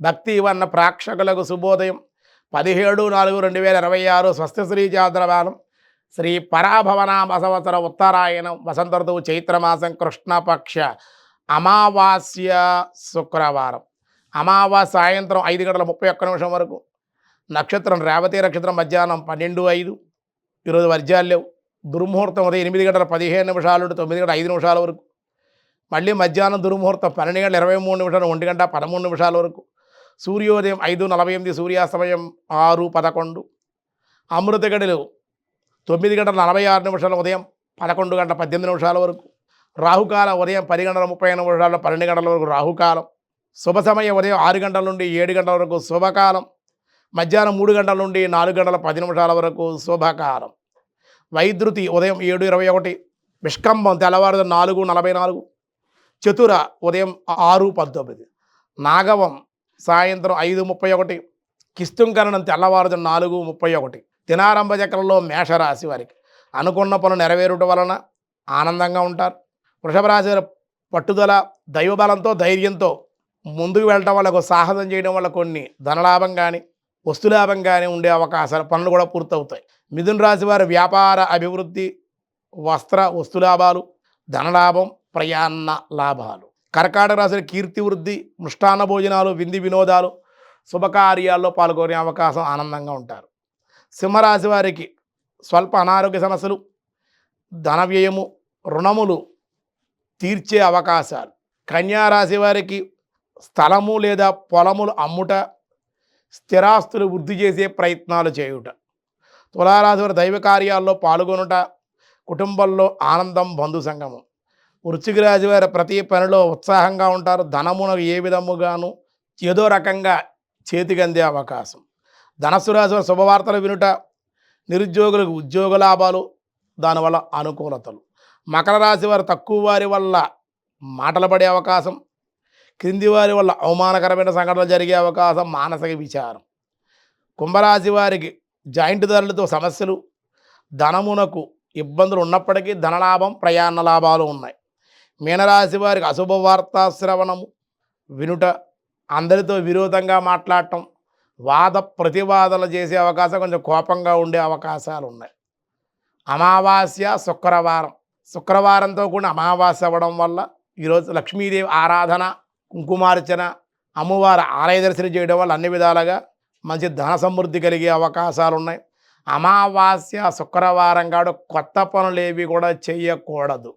భక్తి వన్న ప్రేక్షకులకు శుభోదయం 17/4/2026 స్వస్తి శ్రీ చాంద్రమానం శ్రీ పరాభవనామ సంవత్సర ఉత్తరాయణం వసంత ఋతువు చైత్రమాసం కృష్ణపక్ష అమావాస్య శుక్రవారం. అమావాస్య సాయంత్రం 5:31 వరకు, నక్షత్రం రేవతి నక్షత్రం మధ్యాహ్నం 12:05. ఈరోజు వర్జ్యాలు లేవు. దుర్ముహూర్తం ఉదయం 8:15 నుండి 9:05 వరకు, మళ్ళీ మధ్యాహ్నం దుర్ముహూర్తం 12:23 1:13 వరకు, సూర్యోదయం 5:48, సూర్యాస్తమయం 6:11, అమృత గడిలు 9:46 ఉదయం 11:18 వరకు, రాహుకాలం ఉదయం 10:35 12 వరకు రాహుకాలం, శుభ సమయం ఉదయం 6 గంటల నుండి 7 గంటల వరకు శుభకాలం, మధ్యాహ్నం 3 గంటల నుండి 4:10 వరకు శుభకాలం, వైద్యుతి ఉదయం 7:21, విష్కంభం తెల్లవారుజాము 4:44, చతుర ఉదయం 6:19, నాగవం సాయంత్రం 5:31, కిస్తుంకరణం తెల్లవారుజాము 4:31. దినారంభ చక్రంలో మేషరాశి వారికి అనుకున్న పనులు నెరవేరుట వలన ఆనందంగా ఉంటారు. వృషభ రాశి వారి పట్టుదల, దైవబలంతో, ధైర్యంతో ముందుకు వెళ్ళటం వల్ల, సాహసం చేయడం వల్ల కొన్ని ధనలాభం కానీ వస్తులాభం కానీ ఉండే అవకాశాలు, పనులు కూడా పూర్తవుతాయి. మిథున రాశి వారి వ్యాపార అభివృద్ధి, వస్తులాభాలు, ధనలాభం, ప్రయాణ లాభాలు. కర్కాటక రాశి కీర్తి వృద్ధి, మృష్టాన్న భోజనాలు, విందు వినోదాలు, శుభకార్యాల్లో పాల్గొనే అవకాశం, ఆనందంగా ఉంటారు. సింహరాశి వారికి స్వల్ప అనారోగ్య సమస్యలు, ధన వ్యయము, రుణములు తీర్చే అవకాశాలు. కన్యారాశి వారికి స్థలము లేదా పొలములు అమ్ముట, స్థిరాస్తులు వృద్ధి చేసే ప్రయత్నాలు చేయుట. తులారాశి వారి దైవ కార్యాల్లో పాల్గొనుట, కుటుంబంలో ఆనందం, బంధు సంగమం. వృశ్చిక రాశి వారి ప్రతి పనిలో ఉత్సాహంగా ఉంటారు. ధనమును ఏ విధముగాను ఏదో రకంగా చేతికి అందే అవకాశం. ధనస్సు రాశి వారి శుభవార్తలు వినుట, నిరుద్యోగులకు ఉద్యోగ లాభాలు, దానివల్ల అనుకూలతలు. మకర రాశి వారు తక్కువ వారి వల్ల మాటలు పడే అవకాశం, క్రింది వారి వల్ల అవమానకరమైన సంఘటనలు జరిగే అవకాశం, మానసిక విచారం. కుంభరాశి వారికి జాయింట్ ధరలతో సమస్యలు, ధనమునకు ఇబ్బందులు ఉన్నప్పటికీ ధనలాభం, ప్రయాణ లాభాలు ఉన్నాయి. మీనరాశి వారికి అశుభ వార్తా శ్రవణము వినుట, అందరితో విరోధంగా మాట్లాడటం, వాద ప్రతివాదనలు చేసే అవకాశం, కొంచెం కోపంగా ఉండే అవకాశాలు ఉన్నాయి. అమావాస్య శుక్రవారంతో కూడిన అమావాస్య అవ్వడం వల్ల ఈరోజు లక్ష్మీదేవి ఆరాధన, కుంకుమార్చన, అమ్మవారి ఆలయ దర్శనం చేయడం వల్ల అన్ని విధాలుగా మంచి ధన సమృద్ధి కలిగే అవకాశాలు ఉన్నాయి. అమావాస్య శుక్రవారం కాడు కొత్త పనులు ఏవి కూడా చేయకూడదు.